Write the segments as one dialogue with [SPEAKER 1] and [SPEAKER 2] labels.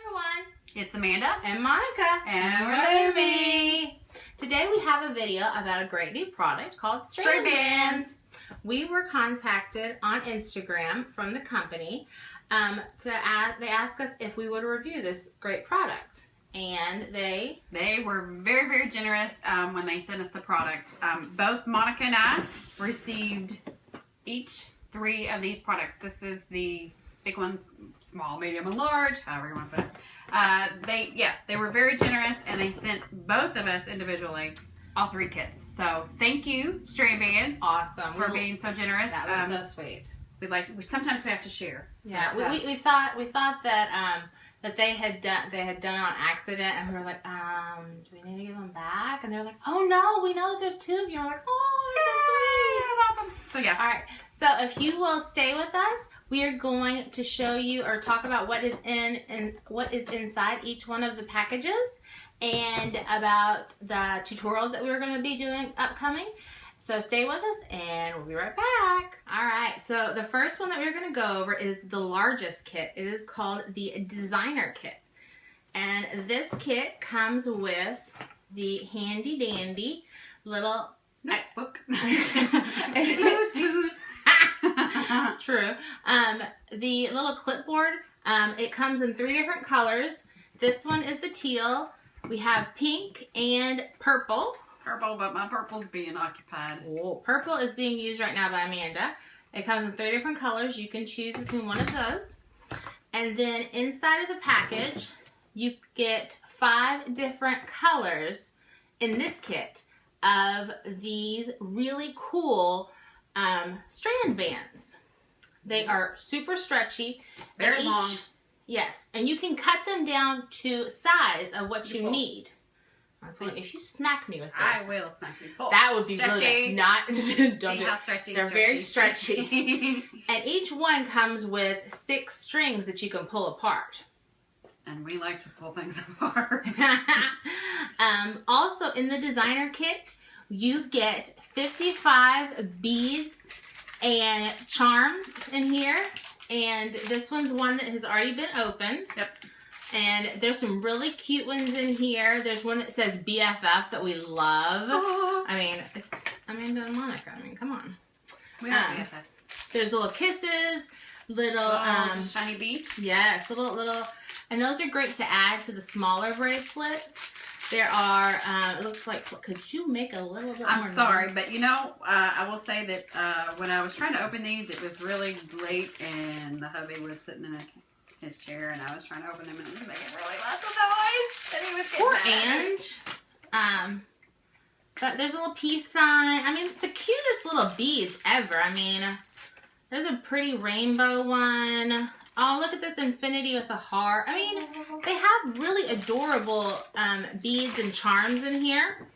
[SPEAKER 1] everyone,
[SPEAKER 2] it's Amanda
[SPEAKER 1] and Monica,
[SPEAKER 2] and we're
[SPEAKER 1] Looming. Today we have a video about a great new product called Strand Bands. We were contacted on Instagram from the company they asked us if we would review this great product, and they
[SPEAKER 2] were very, very generous when they sent us the product. Both Monica and I received each 3 of these products. This is the big ones, small, medium, and large, however you want to put it. They were very generous, and they sent both of us individually all 3 kits. So thank you, Strand Bands,
[SPEAKER 1] awesome
[SPEAKER 2] for being so generous.
[SPEAKER 1] That was so sweet.
[SPEAKER 2] Sometimes we have to share.
[SPEAKER 1] Yeah, we thought that that they had done it on accident, and we were like, do we need to give them back? And they're like, oh no, we know that there's 2 of you. And we're like, oh, that's so sweet.
[SPEAKER 2] That's awesome. So yeah.
[SPEAKER 1] All right. So if you will stay with us, we are going to show you or talk about what is what is inside each one of the packages, and about the tutorials that we're going to be doing upcoming. So stay with us and we'll be right back. All right, so the first one that we're going to go over is the largest kit. It is called the Designer Kit. And this kit comes with the handy dandy little
[SPEAKER 2] notebook.
[SPEAKER 1] True. The little clipboard, it comes in 3 different colors. This one is the teal. We have pink and purple.
[SPEAKER 2] Purple, but my purple's being occupied.
[SPEAKER 1] Oh, purple is being used right now by Amanda. It comes in 3 different colors. You can choose between one of those. And then inside of the package, you get 5 different colors in this kit of these really cool strand bands. They are super stretchy.
[SPEAKER 2] Very long.
[SPEAKER 1] Yes, and you can cut them down to size of what you need. If you smack me with this,
[SPEAKER 2] I will smack you.
[SPEAKER 1] That would be
[SPEAKER 2] stretchy.
[SPEAKER 1] really not. Don't
[SPEAKER 2] See
[SPEAKER 1] do
[SPEAKER 2] how
[SPEAKER 1] it.
[SPEAKER 2] stretchy.
[SPEAKER 1] They're very stretchy. And each one comes with 6 strings that you can pull apart.
[SPEAKER 2] And we like to pull things apart.
[SPEAKER 1] Also, in the Designer Kit, you get 55 beads and charms in here. And this one's one that has already been opened.
[SPEAKER 2] Yep. And
[SPEAKER 1] there's some really cute ones in here. There's one that says BFF that we love.
[SPEAKER 2] Oh.
[SPEAKER 1] I mean, Amanda and Monica. I mean, come on.
[SPEAKER 2] We have BFFs.
[SPEAKER 1] There's little kisses, little
[SPEAKER 2] shiny beads.
[SPEAKER 1] Yes, little, and those are great to add to the smaller bracelets. There are, it looks like, could you make a little bit more?
[SPEAKER 2] I'm sorry, but you know, I will say that when I was trying to open these, it was really late, and the hubby was sitting in his chair, and I was trying to open them, and it was making really lots of noise, and he was getting
[SPEAKER 1] mad. But there's a little peace sign. I mean, the cutest little beads ever. I mean, there's a pretty rainbow one. Oh, look at this infinity with a heart. I mean, they have really adorable beads and charms in here.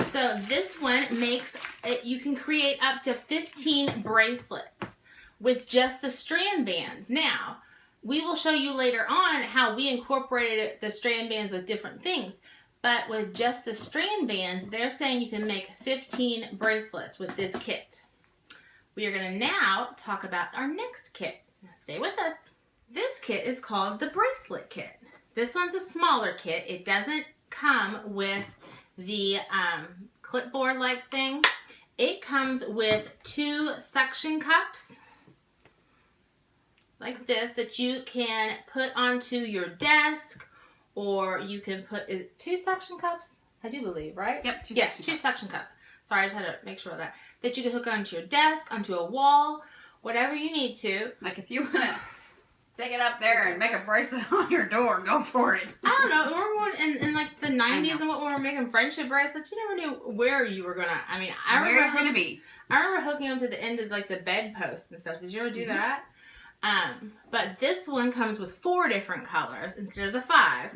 [SPEAKER 1] So this one makes it, you can create up to 15 bracelets with just the strand bands. Now, we will show you later on how we incorporated the strand bands with different things. But with just the strand bands, they're saying you can make 15 bracelets with this kit. We are going to now talk about our next kit. Now stay with us. This kit is called the Bracelet Kit. This one's a smaller kit. It doesn't come with the clipboard-like thing. It comes with 2 suction cups like this that you can put onto your desk, or you can put 2 suction cups, I do believe, right?
[SPEAKER 2] Yep, 2
[SPEAKER 1] yes, 2 suction cups. Sorry, I just had to make sure of that. That you can hook onto your desk, onto a wall, whatever you need to.
[SPEAKER 2] Like if you want to stick it up there and make a bracelet on your door, go for it.
[SPEAKER 1] I don't know. Remember when in like the 90s and what we were making friendship bracelets, you never knew where you were going to, I mean, I remember hooking them to the end of like the bedpost and stuff. Did you ever do that? But this one comes with 4 different colors instead of the 5.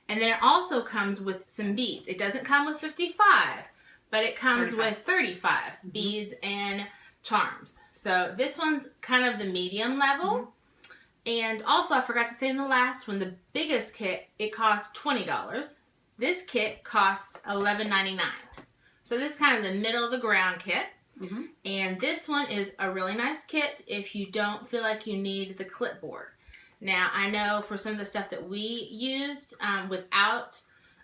[SPEAKER 1] And then it also comes with some beads. It doesn't come with 55, but it comes with 35 beads and charms. So this one's kind of the medium level. And also, I forgot to say in the last one, the biggest kit, it costs $20. This kit costs $11.99. So this is kind of the middle of the ground kit. And this one is a really nice kit if you don't feel like you need the clipboard. Now, I know for some of the stuff that we used without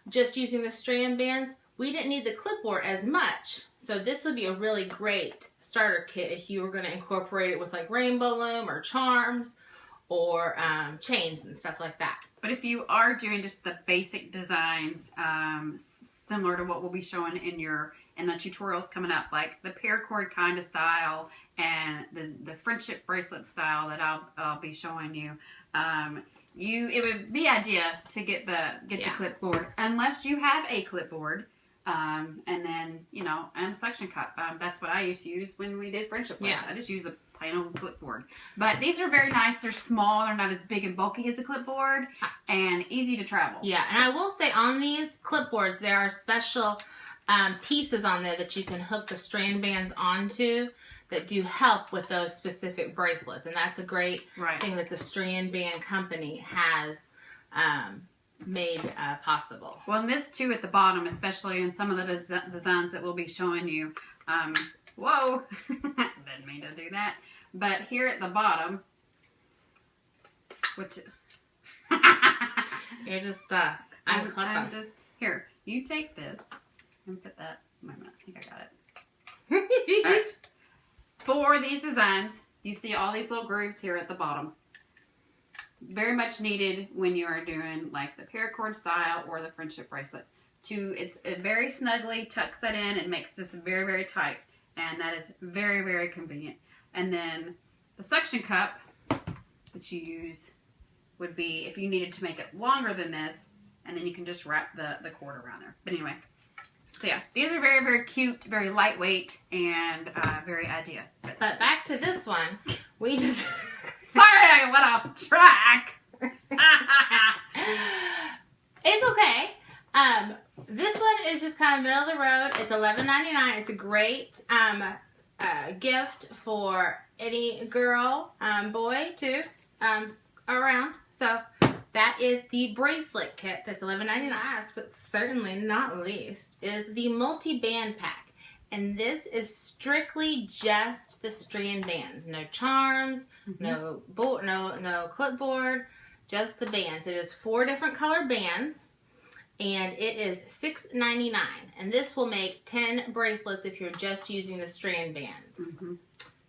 [SPEAKER 1] just using the strand bands, we didn't need the clipboard as much. So this would be a really great starter kit if you were going to incorporate it with like rainbow loom or charms or chains and stuff like that.
[SPEAKER 2] But if you are doing just the basic designs, similar to what we'll be showing in the tutorials coming up, like the paracord kind of style and the friendship bracelet style that I'll be showing you, it would be idea to get the clipboard, unless you have a clipboard, and then and a suction cup. That's what I used to use when we did friendship bracelets. I just use a plain old clipboard. But these are very nice. They're small. They're not as big and bulky as a clipboard, and easy to travel.
[SPEAKER 1] Yeah, and I will say on these clipboards there are special pieces on there that you can hook the strand bands onto that do help with those specific bracelets, and that's a great thing that the Strand Band company has made possible.
[SPEAKER 2] Well, and this too at the bottom, especially in some of the designs that we'll be showing you. Whoa, didn't mean to do that. But here at the bottom, which
[SPEAKER 1] you're just
[SPEAKER 2] I'm just here. You take this and put that. Wait a minute, I think I got it. All right. For these designs, you see all these little grooves here at the bottom. Very much needed when you are doing like the paracord style or the friendship bracelet. It very snugly tucks that in and makes this very, very tight. And that is very, very convenient. And then the suction cup that you use would be if you needed to make it longer than this, and then you can just wrap the cord around there. But anyway, so yeah, these are very, very cute, very lightweight, and very ideal.
[SPEAKER 1] But back to this one, we just...
[SPEAKER 2] Sorry, I went off track.
[SPEAKER 1] It's okay. This one is just kind of middle of the road. It's $11.99. It's a great gift for any girl, boy too, around. So that is the bracelet kit. That's $11.99. But certainly not least is the Multiband Pack. And this is strictly just the strand bands. No charms, no clipboard, just the bands. It is 4 different color bands, and it is $6.99. And this will make 10 bracelets if you're just using the strand bands.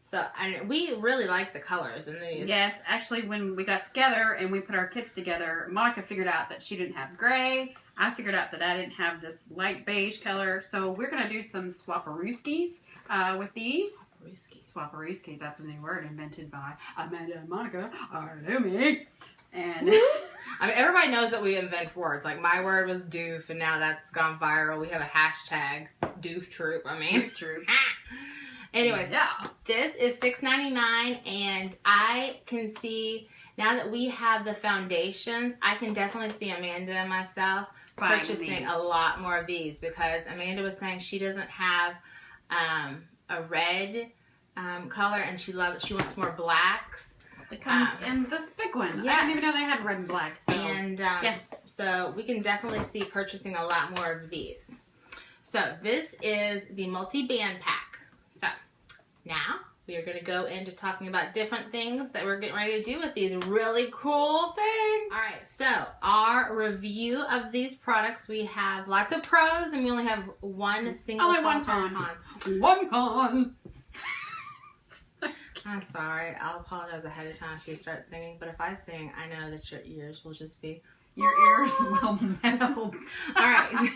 [SPEAKER 1] So we really like the colors in these.
[SPEAKER 2] Yes, actually, when we got together and we put our kits together, Monica figured out that she didn't have gray. I figured out that I didn't have this light beige color. So we're going to do some swapperooskies with these. Swapperooskies, that's a new word invented by Amanda and Monica, our Loomy. And
[SPEAKER 1] I mean, everybody knows that we invent words. Like, my word was doof, and now that's gone viral. We have a hashtag, doof troop.
[SPEAKER 2] Doof troop.
[SPEAKER 1] Anyways, this is $6.99, and I can see, now that we have the foundations, I can definitely see Amanda and myself purchasing a lot more of these, because Amanda was saying she doesn't have a red color, and she wants more blacks.
[SPEAKER 2] It comes in this big one. Yes. I didn't even know they had red and black. So.
[SPEAKER 1] And so we can definitely see purchasing a lot more of these. So this is the Multiband Pack. So now we are going to go into talking about different things that we're getting ready to do with these really cool things. All right, so our review of these products, we have lots of pros, and we only have one single
[SPEAKER 2] one con. One con.
[SPEAKER 1] I'm sorry. I'll apologize ahead of time if you start singing, but if I sing, I know that your ears will just be...
[SPEAKER 2] Your ears will melt.
[SPEAKER 1] All right.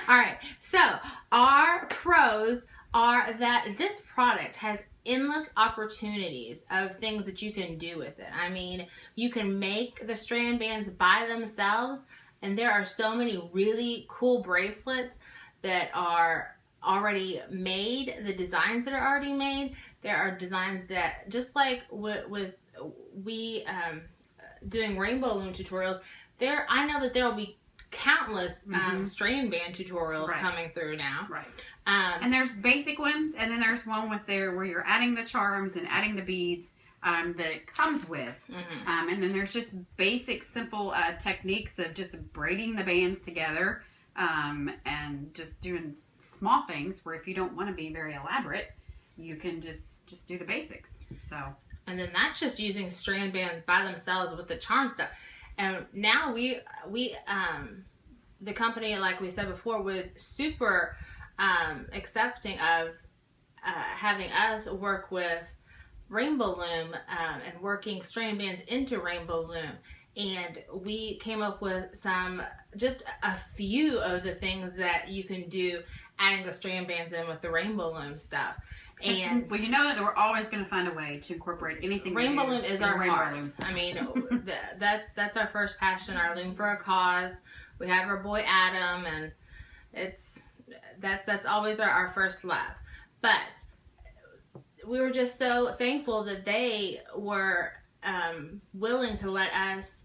[SPEAKER 1] All right. So our pros are that this product has endless opportunities of things that you can do with it. I mean, you can make the strand bands by themselves, and there are so many really cool bracelets that are already made, the designs that are already made. There are designs that, just like with doing rainbow loom tutorials, I know that there will be countless strand band tutorials coming through now.
[SPEAKER 2] Right. And there's basic ones, and then there's one where you're adding the charms and adding the beads that it comes with. And then there's just basic, simple techniques of just braiding the bands together and just doing small things where if you don't want to be very elaborate, you can just do the basics. So
[SPEAKER 1] And then that's just using strand bands by themselves with the charm stuff. And now we the company, like we said before, was super accepting of having us work with Rainbow Loom and working strand bands into Rainbow Loom. And we came up with just a few of the things that you can do adding the strand bands in with the Rainbow Loom stuff. And
[SPEAKER 2] well, you know that we're always going to find a way to incorporate anything.
[SPEAKER 1] Rainbow Loom is our heart. I mean, that's our first passion, our Loom for a Cause. We have our boy Adam, and that's always our first love. But we were just so thankful that they were willing to let us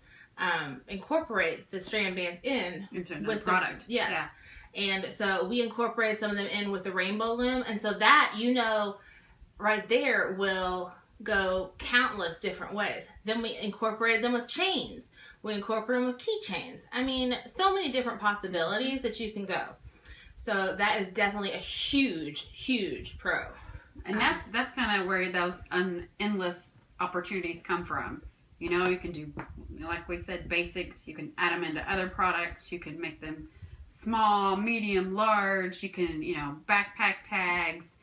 [SPEAKER 1] incorporate the strand bands into
[SPEAKER 2] the product.
[SPEAKER 1] Yes.
[SPEAKER 2] Yeah.
[SPEAKER 1] And so we incorporated some of them in with the Rainbow Loom. And so that, right there will go countless different ways. Then we incorporated them with chains. We incorporated them with keychains. I mean, so many different possibilities that you can go. So that is definitely a huge, huge pro.
[SPEAKER 2] And that's kind of where those endless opportunities come from. You can do, like we said, basics. You can add them into other products. You can make them small, medium, large. You can, backpack tags,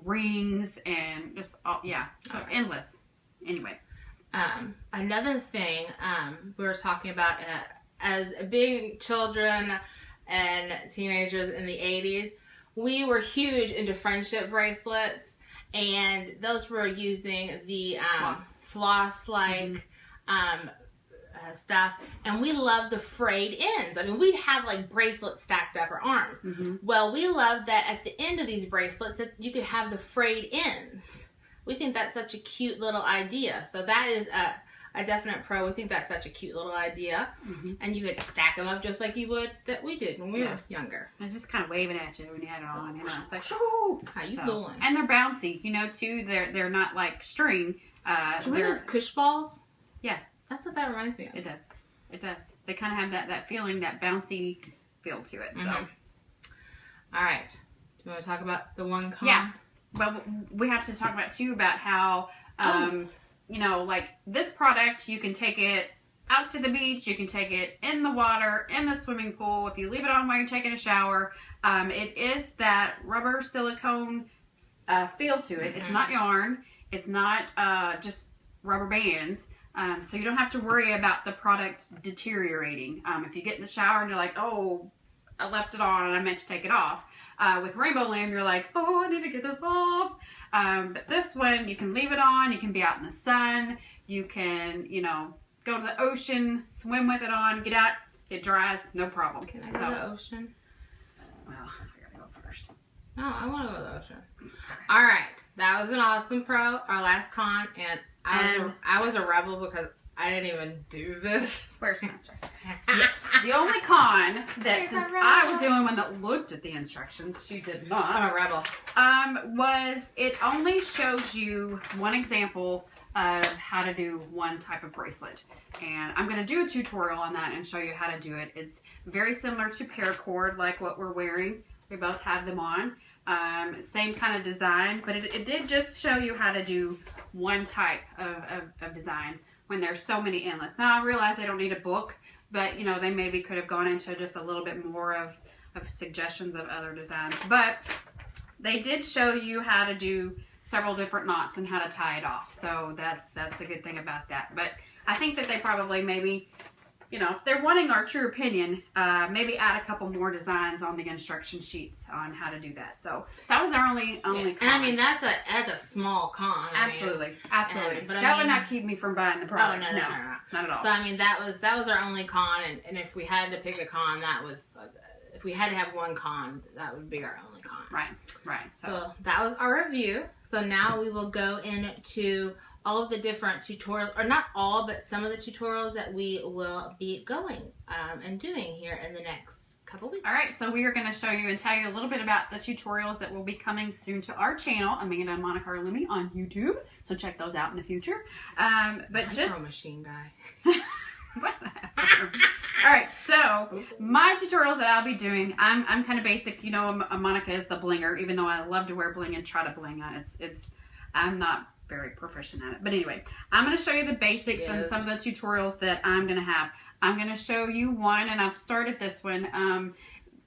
[SPEAKER 2] rings, and just so endless. Anyway,
[SPEAKER 1] another thing we were talking about as big children and teenagers in the 80s, we were huge into friendship bracelets, and those were using the floss-like stuff, and we loved the frayed ends. I mean, we'd have like bracelets stacked up our arms. Mm-hmm. Well, we loved that at the end of these bracelets that you could have the frayed ends. We think that's such a cute little idea. So that is a definite pro. We think that's such a cute little idea. Mm-hmm. And you could stack them up just like you would that we did when we were younger.
[SPEAKER 2] It's just kind of waving at you when you had it on. It's like,
[SPEAKER 1] how you doing?
[SPEAKER 2] And they're bouncy, too. They're not like string.
[SPEAKER 1] Remember those cush balls?
[SPEAKER 2] Yeah.
[SPEAKER 1] That's what that reminds me of.
[SPEAKER 2] It does. They kind of have that feeling, that bouncy feel to it. So,
[SPEAKER 1] all right. Do you want to talk about the one con?
[SPEAKER 2] Yeah. Well, we have to talk about too about how, like this product, you can take it out to the beach, you can take it in the water, in the swimming pool. If you leave it on while you're taking a shower, it is that rubber silicone feel to it. Mm-hmm. It's not yarn. It's not just rubber bands. So you don't have to worry about the product deteriorating. If you get in the shower and you're like, oh, I left it on and I meant to take it off. With Rainbow Loom, you're like, oh, I need to get this off. But this one, you can leave it on. You can be out in the sun. You can, go to the ocean, swim with it on, get out. It dries, no problem.
[SPEAKER 1] Can I go to the ocean?
[SPEAKER 2] Well, I gotta go first.
[SPEAKER 1] No, I want to go to the ocean. All right. That was an awesome pro. Our last con. And I was a rebel because I didn't even do this.
[SPEAKER 2] Where's my instructions? Yes. The only con that since I was the only one that looked at the instructions, she did not.
[SPEAKER 1] I'm a rebel.
[SPEAKER 2] Was it only shows you one example of how to do one type of bracelet. And I'm going to do a tutorial on that and show you how to do it. It's very similar to paracord, like what we're wearing. We both have them on. Same kind of design, but it did just show you how to do one type of design when there's so many endless. Now I realize they don't need a book, but they maybe could have gone into just a little bit more of suggestions of other designs. But they did show you how to do several different knots and how to tie it off. So that's a good thing about that. But I think that they probably maybe, if they're wanting our true opinion, maybe add a couple more designs on the instruction sheets on how to do that. So that was our only con.
[SPEAKER 1] And I mean, that's a small con.
[SPEAKER 2] Absolutely. But
[SPEAKER 1] that
[SPEAKER 2] would not keep me from buying the product.
[SPEAKER 1] Oh, no,
[SPEAKER 2] not at all.
[SPEAKER 1] So I mean, that was our only con, and if we had to pick a con, if we had to have one con, that would be our only con.
[SPEAKER 2] Right.
[SPEAKER 1] So that was our review. So now we will go into all of the different tutorials, or not all, but some of the tutorials that we will be going and doing here in the next couple weeks.
[SPEAKER 2] All right, so we are going to show you and tell you a little bit about the tutorials that will be coming soon to our channel, Amanda and Monica are Loomy on YouTube. So check those out in the future. But just
[SPEAKER 1] machine guy.
[SPEAKER 2] All right, so my tutorials that I'll be doing, I'm kind of basic. Monica is the blinger, even though I love to wear bling and try to bling. I'm not very proficient at it. But anyway, I'm going to show you the basics and some of the tutorials that I'm going to have. I'm going to show you one, and I've started this one.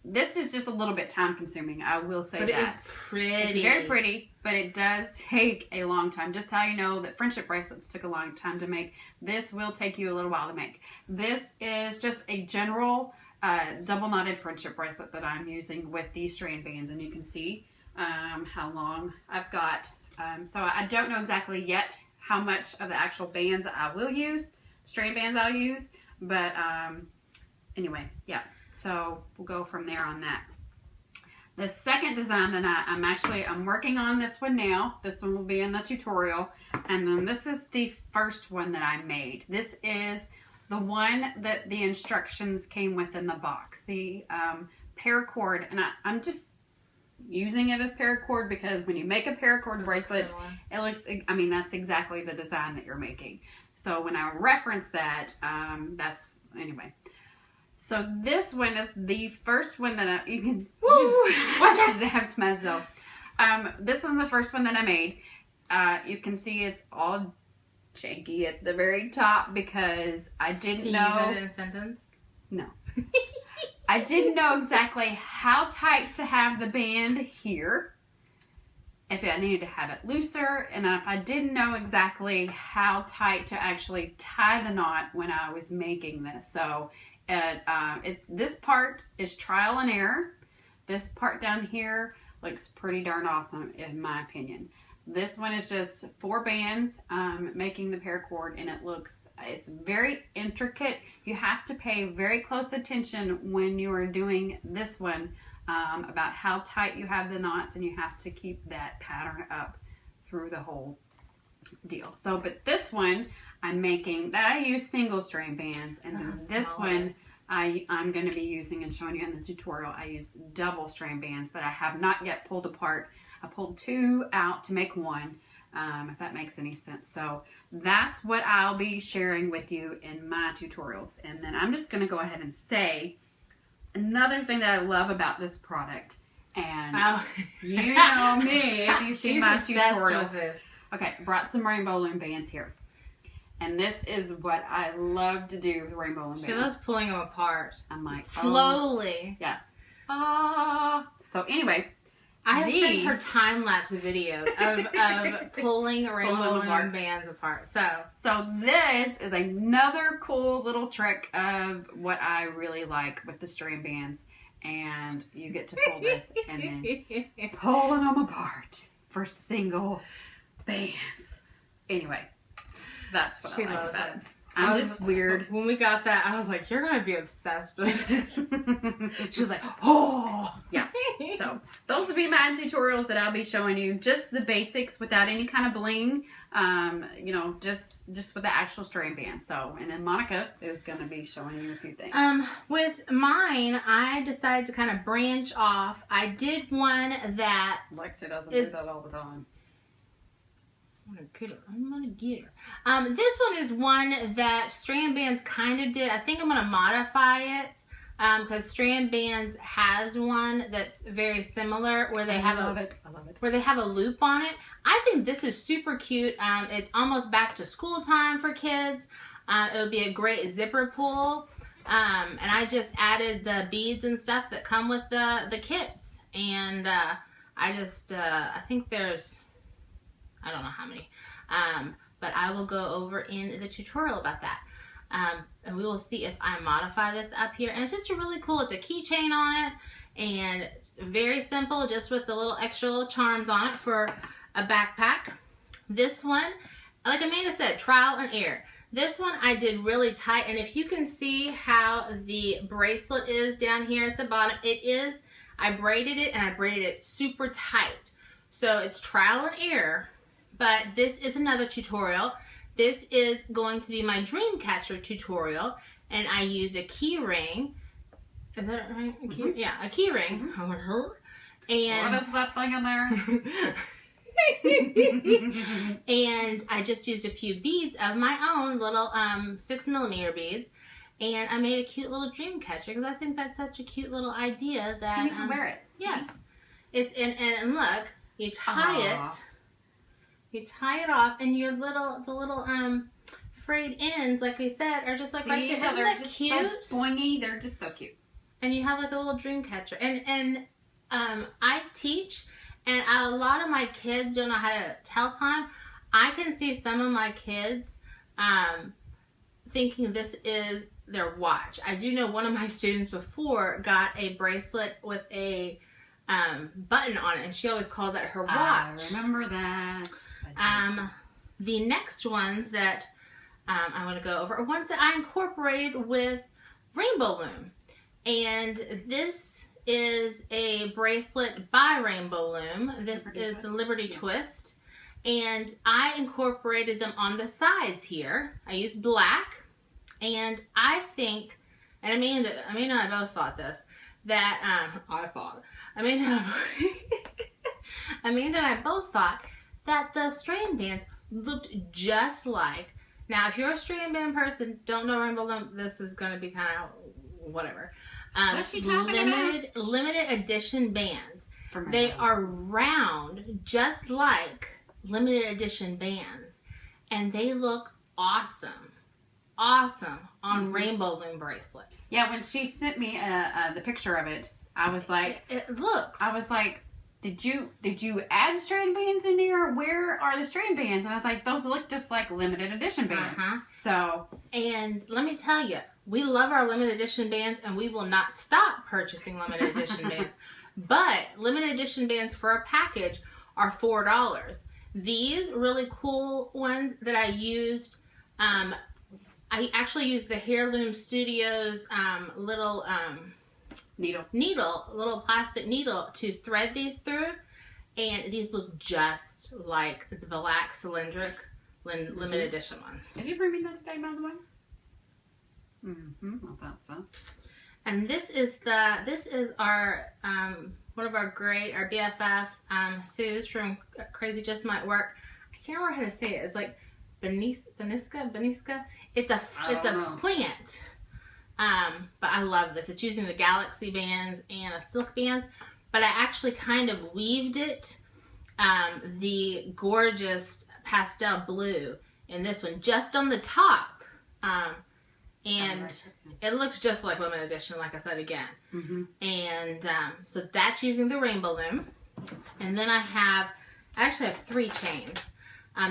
[SPEAKER 2] This is just a little bit time consuming, I will say that.
[SPEAKER 1] But it's pretty.
[SPEAKER 2] It's very pretty, but it does take a long time. Just how you know that friendship bracelets took a long time to make, this will take you a little while to make. This is just a general double knotted friendship bracelet that I'm using with these strand bands, and you can see how long I've got. So I don't know exactly yet how much of the actual bands I will use, strand bands I'll use, but anyway, yeah. So we'll go from there on that. The second design that I'm working on this one now. This one will be in the tutorial. And then this is the first one that I made. This is the one that the instructions came with in the box. The paracord, and I'm just using it as paracord because when you make a paracord bracelet, it looks, I mean, that's exactly the design that you're making. So when I reference that, that's, anyway. So this one is the first one that you can, watch out, I have to myself. This one's the first one that I made. You can see it's all janky at the very top because I didn't know.
[SPEAKER 1] Can you use it in a sentence?
[SPEAKER 2] No. I didn't know exactly how tight to have the band here. If I needed to have it looser, and if I didn't know exactly how tight to actually tie the knot when I was making this. So this part is trial and error. This part down here looks pretty darn awesome in my opinion. This one is just 4 bands making the paracord, and it's very intricate. You have to pay very close attention when you are doing this one about how tight you have the knots, and you have to keep that pattern up through the whole deal. So, but this one I'm making, that I use single strand bands, and then this one I'm going to be using and showing you in the tutorial. I use double strand bands that I have not yet pulled apart. I pulled 2 out to make 1, if that makes any sense. So that's what I'll be sharing with you in my tutorials. And then I'm just going to go ahead and say another thing that I love about this product. And you know me, if you see my tutorials. Okay, brought some rainbow loom bands here. And this is what I love to do with rainbow loom bands.
[SPEAKER 1] She loves pulling them apart.
[SPEAKER 2] I'm like,
[SPEAKER 1] slowly.
[SPEAKER 2] Yes. So anyway,
[SPEAKER 1] I have sent her time-lapse videos of pulling rainbow loom bands apart. So
[SPEAKER 2] this is another cool little trick of what I really like with the strand bands. And you get to pull this and then pulling them apart for single bands. Anyway, that's what I like about it. I'm just weird.
[SPEAKER 1] When we got that, I was like, you're going to be obsessed with this. She's like, oh.
[SPEAKER 2] Yeah. So those will be my tutorials that I'll be showing you. Just the basics without any kind of bling. You know, just with the actual strand band. So, and then Monica is going to be showing you a few things.
[SPEAKER 1] With mine, I decided to kind of branch off. I did one that...
[SPEAKER 2] Like she doesn't do that all the time.
[SPEAKER 1] I'm gonna get her. This one is one that Strand Bands kind of did. I think I'm gonna modify it because Strand Bands has one that's very similar where they have where they have a loop on it. I think this is super cute. It's almost back to school time for kids. It would be a great zipper pull. And I just added the beads and stuff that come with the kits. And I think there's, I don't know how many, but I will go over in the tutorial about that. And we will see if I modify this up here. And it's just really cool. It's a keychain on it and very simple, just with the little extra little charms on it for a backpack. This one, like Amanda said, trial and error. This one I did really tight, and if you can see how the bracelet is down here at the bottom, it is, I braided it and I braided it super tight. So it's trial and error. But this is another tutorial. This is going to be my dream catcher tutorial, and I used a key ring. Is that right? A key, yeah, a key ring. And
[SPEAKER 2] what is that thing in there?
[SPEAKER 1] And I just used a few beads of my own, little 6mm beads, and I made a cute little dream catcher because I think that's such a cute little idea that
[SPEAKER 2] and you can wear it.
[SPEAKER 1] Yes, it's and look, you tie it. You tie it off, and the little frayed ends, like we said, are just like right there. Isn't that just cute?
[SPEAKER 2] So boingy. They're just so cute.
[SPEAKER 1] And you have like a little dream catcher. And I teach, and a lot of my kids don't know how to tell time. I can see some of my kids thinking this is their watch. I do know one of my students before got a bracelet with a button on it, and she always called that her watch.
[SPEAKER 2] I remember that.
[SPEAKER 1] The next ones that I want to go over are ones that I incorporated with Rainbow Loom. And this is a bracelet by Rainbow Loom. This is the Liberty Twist. And I incorporated them on the sides here. I used black. And I think, and Amanda and I both thought this, that, Amanda and I both thought that the strand bands looked just like, now if you're a strand band person, don't know Rainbow Loom, this is going to be kind of whatever.
[SPEAKER 2] What's she talking about?
[SPEAKER 1] Limited edition bands. They are round, just like limited edition bands. And they look awesome. Awesome on Rainbow Loom bracelets.
[SPEAKER 2] Yeah, when she sent me the picture of it, I was like,
[SPEAKER 1] it looked.
[SPEAKER 2] I was like, did you add strand bands in there? Where are the strand bands? And I was like, those look just like limited edition bands. So,
[SPEAKER 1] and let me tell you, we love our limited edition bands, and we will not stop purchasing limited edition bands. But limited edition bands for a package are $4. These really cool ones that I used, I actually used the Heirloom Studios little little plastic needle to thread these through, and these look just like the black cylindric limited edition ones.
[SPEAKER 2] Did you bring me that today, by the way? I thought so.
[SPEAKER 1] And this is our one of our BFF Sue's from Crazy Just Might Work. I can't remember how to say it. It's like Benisca. It's a plant. But I love this. It's using the Galaxy bands and a silk bands, but I actually kind of weaved it the gorgeous pastel blue in this one just on the top. And it looks just like limited edition, like I said again. And so that's using the Rainbow Loom. And then I actually have 3 chains.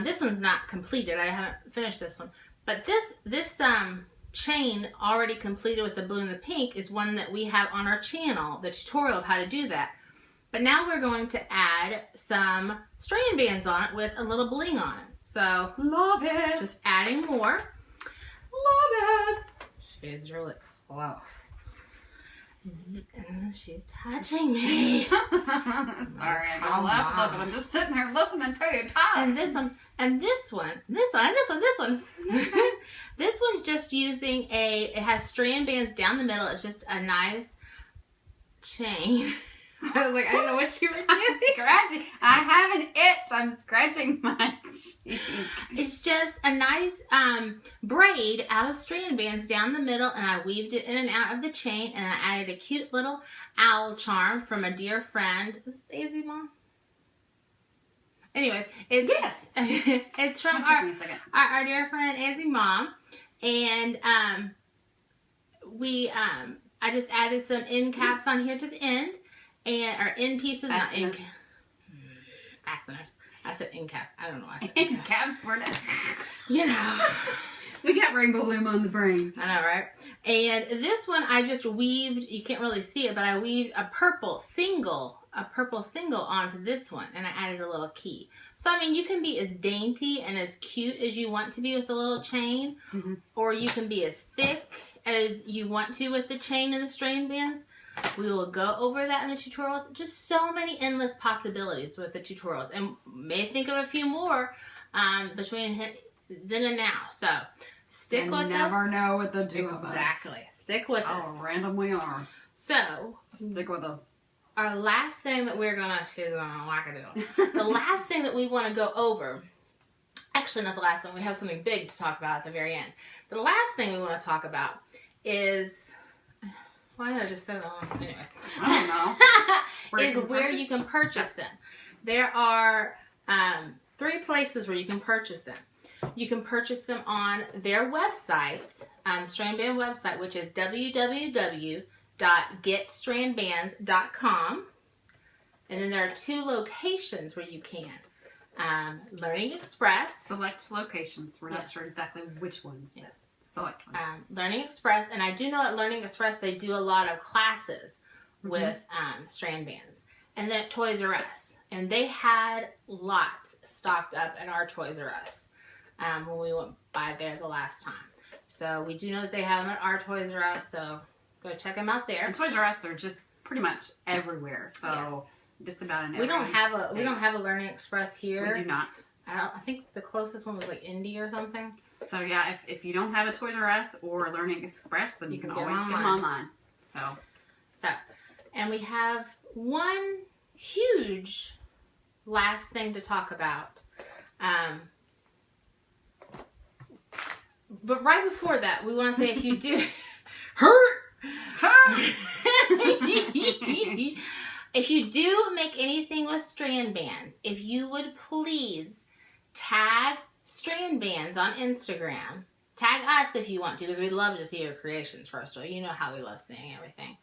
[SPEAKER 1] This one's not completed. I haven't finished this one. But this chain already completed with the blue and the pink is one that we have on our channel, the tutorial of how to do that. But now we're going to add some strand bands on it with a little bling on it. So,
[SPEAKER 2] love it.
[SPEAKER 1] Just adding more.
[SPEAKER 2] Love it.
[SPEAKER 1] She's really close. She's touching me.
[SPEAKER 2] Sorry, I'm all up, but I'm just sitting here listening to you talk.
[SPEAKER 1] And this one, and this one. This one's just using it has strand bands down the middle. It's just a nice chain. I was like, I don't know what you were doing.
[SPEAKER 2] Scratching. I have an itch. I'm scratching my cheek.
[SPEAKER 1] It's just a nice braid out of strand bands down the middle, and I weaved it in and out of the chain, and I added a cute little owl charm from a dear friend. Is this Daisy, Mom? Anyways, it's from our dear friend Izzy Mom, and I just added some end caps on here to the end. And our end pieces, not end fasteners. I said end caps. I don't know why I said
[SPEAKER 2] end caps. We're done.
[SPEAKER 1] You know,
[SPEAKER 2] we got Rainbow Loom on the brain.
[SPEAKER 1] I know, right? And this one I just weaved. You can't really see it, but I weaved a purple single onto this one, and I added a little key. So I mean, you can be as dainty and as cute as you want to be with a little chain, or you can be as thick as you want to with the chain and the strand bands. We will go over that in the tutorials. Just so many endless possibilities with the tutorials. And may think of a few more between then and now. So, stick with us.
[SPEAKER 2] Never know with the two of us.
[SPEAKER 1] Exactly. Stick with us.
[SPEAKER 2] How random we are.
[SPEAKER 1] So,
[SPEAKER 2] stick with us.
[SPEAKER 1] Our last thing that we're going to... She's going to whack-a-doodle. The last thing that we want to go over... Actually, not the last one. We have something big to talk about at the very end. The last thing we want to talk about is... Why did I just say that? Anyways.
[SPEAKER 2] I don't know.
[SPEAKER 1] Is where you can purchase them. There are 3 places where you can purchase them. You can purchase them on their website, Strand Band website, which is www.getstrandbands.com. And then there are 2 locations where you can. Learning Express.
[SPEAKER 2] Select locations. We're not
[SPEAKER 1] Yes.
[SPEAKER 2] sure exactly which ones.
[SPEAKER 1] Yes.
[SPEAKER 2] Select ones.
[SPEAKER 1] Learning Express. And I do know at Learning Express they do a lot of classes with strand bands. And then at Toys R Us. And they had lots stocked up at our Toys R Us when we went by there the last time. So we do know that they have them at our Toys R Us. So go check them out there.
[SPEAKER 2] And Toys R Us are just pretty much everywhere. So
[SPEAKER 1] Yes.
[SPEAKER 2] just about in every
[SPEAKER 1] We don't have
[SPEAKER 2] state.
[SPEAKER 1] a Learning Express here.
[SPEAKER 2] We do not.
[SPEAKER 1] I think the closest one was like Indy or something.
[SPEAKER 2] So yeah, if you don't have a Toys R Us or a Learning Express, then you can
[SPEAKER 1] get them
[SPEAKER 2] always get them online. So
[SPEAKER 1] And we have one huge last thing to talk about. But right before that, we want to say if you do if you do make anything with strand bands, if you would please tag Strand Bands on Instagram. Tag us if you want to, because we'd love to see your creations first of all. You know how we love seeing everything.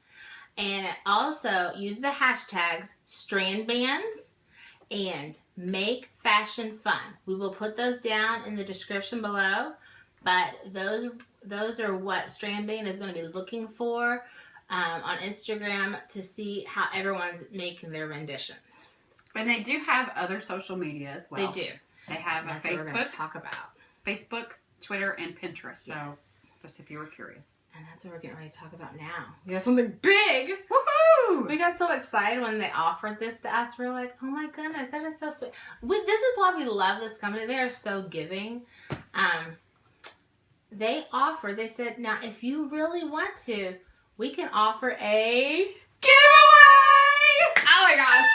[SPEAKER 1] And also use the hashtags Strand Bands and Make Fashion Fun. We will put those down in the description below. But those are what Strand Band is going to be looking for on Instagram to see how everyone's making their renditions.
[SPEAKER 2] and they do have other social media as well.
[SPEAKER 1] They do.
[SPEAKER 2] They have
[SPEAKER 1] And
[SPEAKER 2] a
[SPEAKER 1] that's what we're going to
[SPEAKER 2] Facebook,
[SPEAKER 1] talk about.
[SPEAKER 2] Twitter, and Pinterest. So
[SPEAKER 1] Yes.
[SPEAKER 2] just if you were curious.
[SPEAKER 1] And that's what we're getting ready to talk about now. We got something big.
[SPEAKER 2] Woohoo!
[SPEAKER 1] We got so excited when they offered this to us. We're like, oh my goodness, that is so sweet. This is why we love this company. They are so giving. They said, now if you really want to, we can offer a giveaway. Oh my gosh.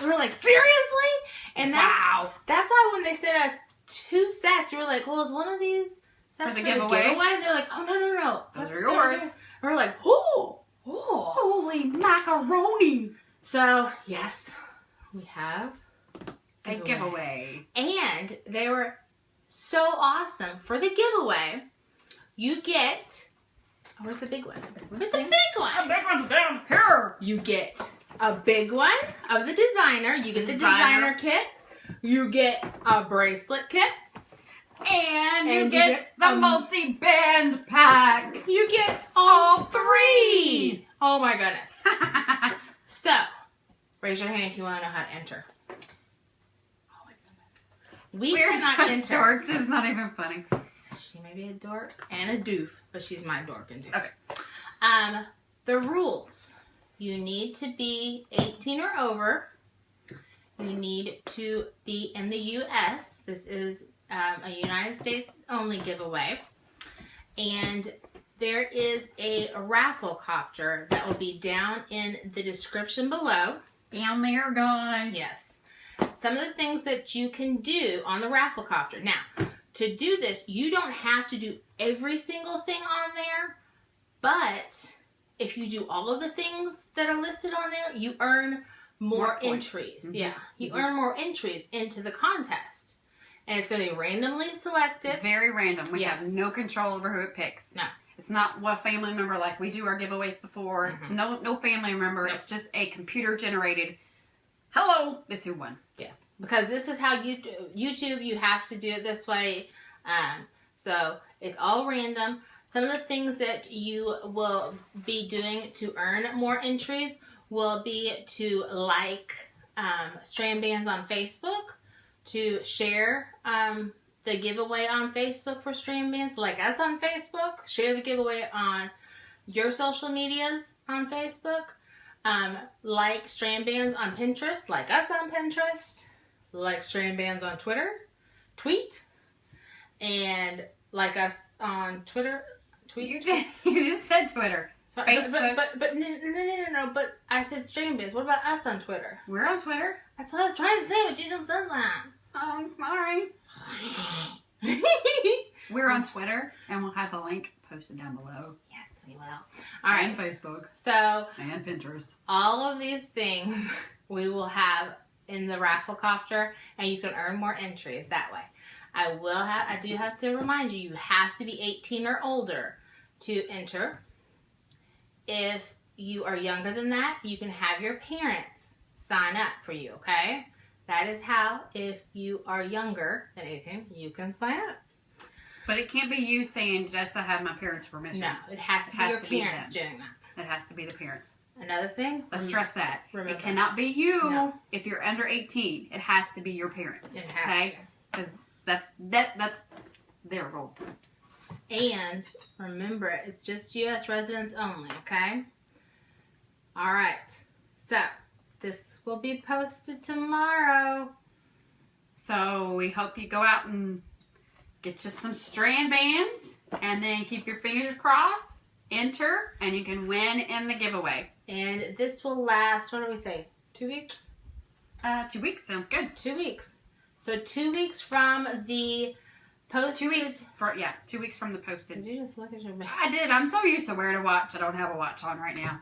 [SPEAKER 1] We were like, seriously? And
[SPEAKER 2] Wow.
[SPEAKER 1] that's why when they sent us 2 sets, you were like, well, is one of these sets
[SPEAKER 2] For the
[SPEAKER 1] for
[SPEAKER 2] giveaway?
[SPEAKER 1] the giveaway? And they're like, oh, no.
[SPEAKER 2] Those are yours.
[SPEAKER 1] And we're like, oh.
[SPEAKER 2] Holy macaroni!
[SPEAKER 1] So, yes, we have
[SPEAKER 2] A giveaway.
[SPEAKER 1] And they were so awesome. For the giveaway, you get... Where's the big one? Where's the big one?
[SPEAKER 2] big one's down here.
[SPEAKER 1] You get a big one of the designer. You get the designer kit. You get a bracelet kit.
[SPEAKER 2] And you
[SPEAKER 1] you
[SPEAKER 2] get the multi-band pack.
[SPEAKER 1] You get all 3. Oh my goodness. So, raise your hand if you want to know how to enter. Oh my goodness. We
[SPEAKER 2] We're
[SPEAKER 1] cannot
[SPEAKER 2] such
[SPEAKER 1] enter.
[SPEAKER 2] dorks. It's not even funny.
[SPEAKER 1] She may be a dork and a doof, but she's my dork and doof.
[SPEAKER 2] Okay.
[SPEAKER 1] The rules. You need to be 18 or over. You need to be in the U.S. This is a United States only giveaway. And there is a raffle-copter that will be down in the description below.
[SPEAKER 2] Down there, guys.
[SPEAKER 1] Yes. Some of the things that you can do on the raffle-copter. Now, to do this, you don't have to do every single thing on there, but if you do all of the things that are listed on there, you earn more entries.
[SPEAKER 2] Mm-hmm.
[SPEAKER 1] Yeah, you earn more entries into the contest. And it's going to be randomly selected.
[SPEAKER 2] Very random. We
[SPEAKER 1] Yes.
[SPEAKER 2] have no control over who it picks.
[SPEAKER 1] No.
[SPEAKER 2] It's not what family member, like we do our giveaways before. It's no family member.
[SPEAKER 1] No.
[SPEAKER 2] It's just a computer generated, hello, this is who won.
[SPEAKER 1] Yes, because this is how you do YouTube. You have to do it this way. So it's all random. Some of the things that you will be doing to earn more entries will be to like Strand Bands on Facebook, to share the giveaway on Facebook for Strand Bands, like us on Facebook, share the giveaway on your social medias on Facebook, like Strand Bands on Pinterest, like us on Pinterest, like Strand Bands on Twitter, tweet, and like us on Twitter, tweet.
[SPEAKER 2] You just said Twitter.
[SPEAKER 1] Sorry,
[SPEAKER 2] Facebook.
[SPEAKER 1] but no. But I said Strand Bands. What about us on Twitter?
[SPEAKER 2] We're on Twitter.
[SPEAKER 1] That's what I was trying to say, but you just said that.
[SPEAKER 2] Oh, I'm sorry. We're on Twitter, and we'll have the link posted down below.
[SPEAKER 1] Yes, we will. All right.
[SPEAKER 2] And Facebook.
[SPEAKER 1] So
[SPEAKER 2] And Pinterest.
[SPEAKER 1] all of these things we will have in the raffle-copter, and you can earn more entries that way. I do have to remind you, you have to be 18 or older to enter. If you are younger than that, you can have your parents sign up for you, okay? That is how, if you are younger than 18, you can sign up.
[SPEAKER 2] But it can't be you saying, just I have my parents' permission.
[SPEAKER 1] No, it has to be your parents doing that.
[SPEAKER 2] It has to be the parents.
[SPEAKER 1] Another thing.
[SPEAKER 2] Let's stress that.
[SPEAKER 1] Remember.
[SPEAKER 2] It cannot be you if you're under 18. It has to be your parents.
[SPEAKER 1] It has to.
[SPEAKER 2] Because that's their rules.
[SPEAKER 1] And remember, it's just U.S. residents only, okay? All right. So, this will be posted tomorrow.
[SPEAKER 2] So, we hope you go out and get you some Strand Bands. And then keep your fingers crossed. Enter, and you can win in the giveaway.
[SPEAKER 1] And this will last, what do we say, 2 weeks?
[SPEAKER 2] 2 weeks sounds good.
[SPEAKER 1] 2 weeks. So 2 weeks from the posted.
[SPEAKER 2] 2 weeks 2 weeks from the posted.
[SPEAKER 1] Did you just look at your
[SPEAKER 2] I did. I'm so used to wearing a watch. I don't have a watch on right now.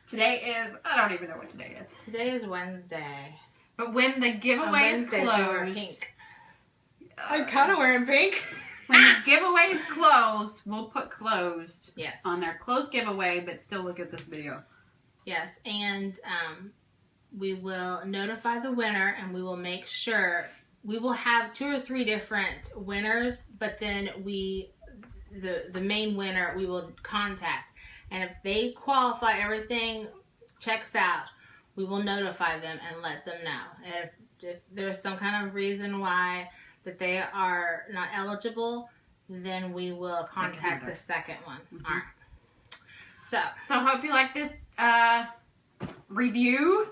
[SPEAKER 2] Today is, I don't even know what today is.
[SPEAKER 1] Today is Wednesday.
[SPEAKER 2] But when the giveaway is closed.
[SPEAKER 1] Pink. I'm kind of wearing pink.
[SPEAKER 2] When the giveaway is closed, we'll put closed on their closed giveaway, but still look at this video.
[SPEAKER 1] Yes, and we will notify the winner, and we will make sure we will have 2 or 3 different winners, but then the main winner we will contact, and if they qualify, everything checks out, we will notify them and let them know. And if there's some kind of reason why that they are not eligible, then we will contact the second one.
[SPEAKER 2] Mm-hmm.
[SPEAKER 1] All right. So
[SPEAKER 2] hope you like this review.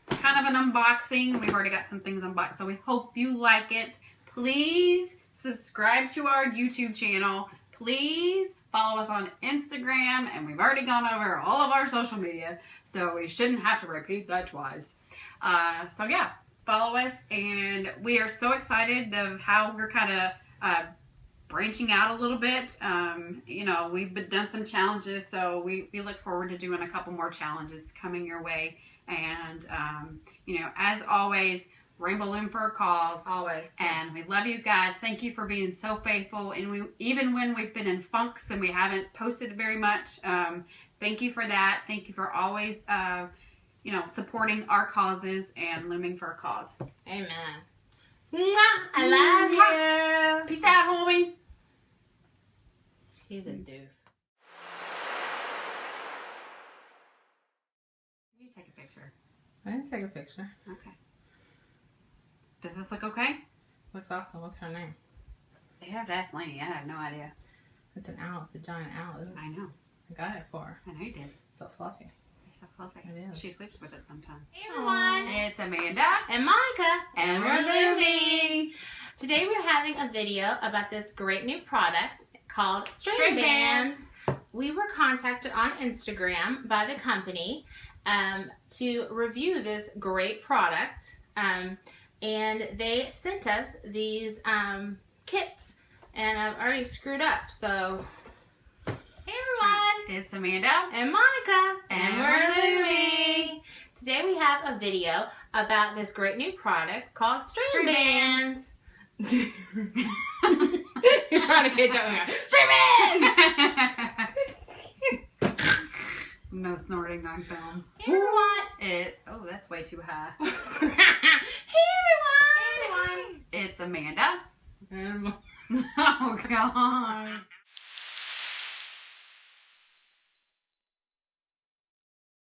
[SPEAKER 2] Kind of an unboxing. We've already got some things unboxed, so we hope you like it. Please subscribe to our YouTube channel. Please follow us on Instagram, and we've already gone over all of our social media, so we shouldn't have to repeat that twice. So yeah, follow us, and we are so excited of how we're kind of branching out a little bit. You know, we've done some challenges, so we look forward to doing a couple more challenges coming your way. And, you know, as always, Rainbow Loom for a cause.
[SPEAKER 1] Always.
[SPEAKER 2] And we love you guys. Thank you for being so faithful. And even when we've been in funks and we haven't posted very much, thank you for that. Thank you for always, you know, supporting our causes and looming for a cause.
[SPEAKER 1] Amen. Mwah! I love you.
[SPEAKER 2] Peace out, homies.
[SPEAKER 1] She's a doof.
[SPEAKER 2] You take a picture.
[SPEAKER 1] I didn't take a picture.
[SPEAKER 2] Okay. Does this look okay?
[SPEAKER 1] Looks awesome. What's her name?
[SPEAKER 2] They have to ask Lainey. I have no idea.
[SPEAKER 1] It's an owl. It's a giant owl, isn't it?
[SPEAKER 2] I know.
[SPEAKER 1] I got it for her.
[SPEAKER 2] I know you did.
[SPEAKER 1] So fluffy.
[SPEAKER 2] It's so fluffy.
[SPEAKER 1] It is.
[SPEAKER 2] She sleeps with it sometimes.
[SPEAKER 1] Hey everyone.
[SPEAKER 2] It's Amanda.
[SPEAKER 1] And Monica.
[SPEAKER 2] And we're looming.
[SPEAKER 1] Today we're having a video about this great new product called Strand Bands. We were contacted on Instagram by the company to review this great product. And they sent us these kits. And I've already screwed up, so hey everyone!
[SPEAKER 2] It's Amanda.
[SPEAKER 1] And Monica.
[SPEAKER 2] And we're looming.
[SPEAKER 1] Today we have a video about this great new product called Strand Bands. You're trying to catch up with me. Strand Bands!
[SPEAKER 2] No snorting on film.
[SPEAKER 1] Hey everyone!
[SPEAKER 2] Oh, that's way too high.
[SPEAKER 1] Hey everyone!
[SPEAKER 2] It's Amanda.
[SPEAKER 1] And
[SPEAKER 2] Oh, God.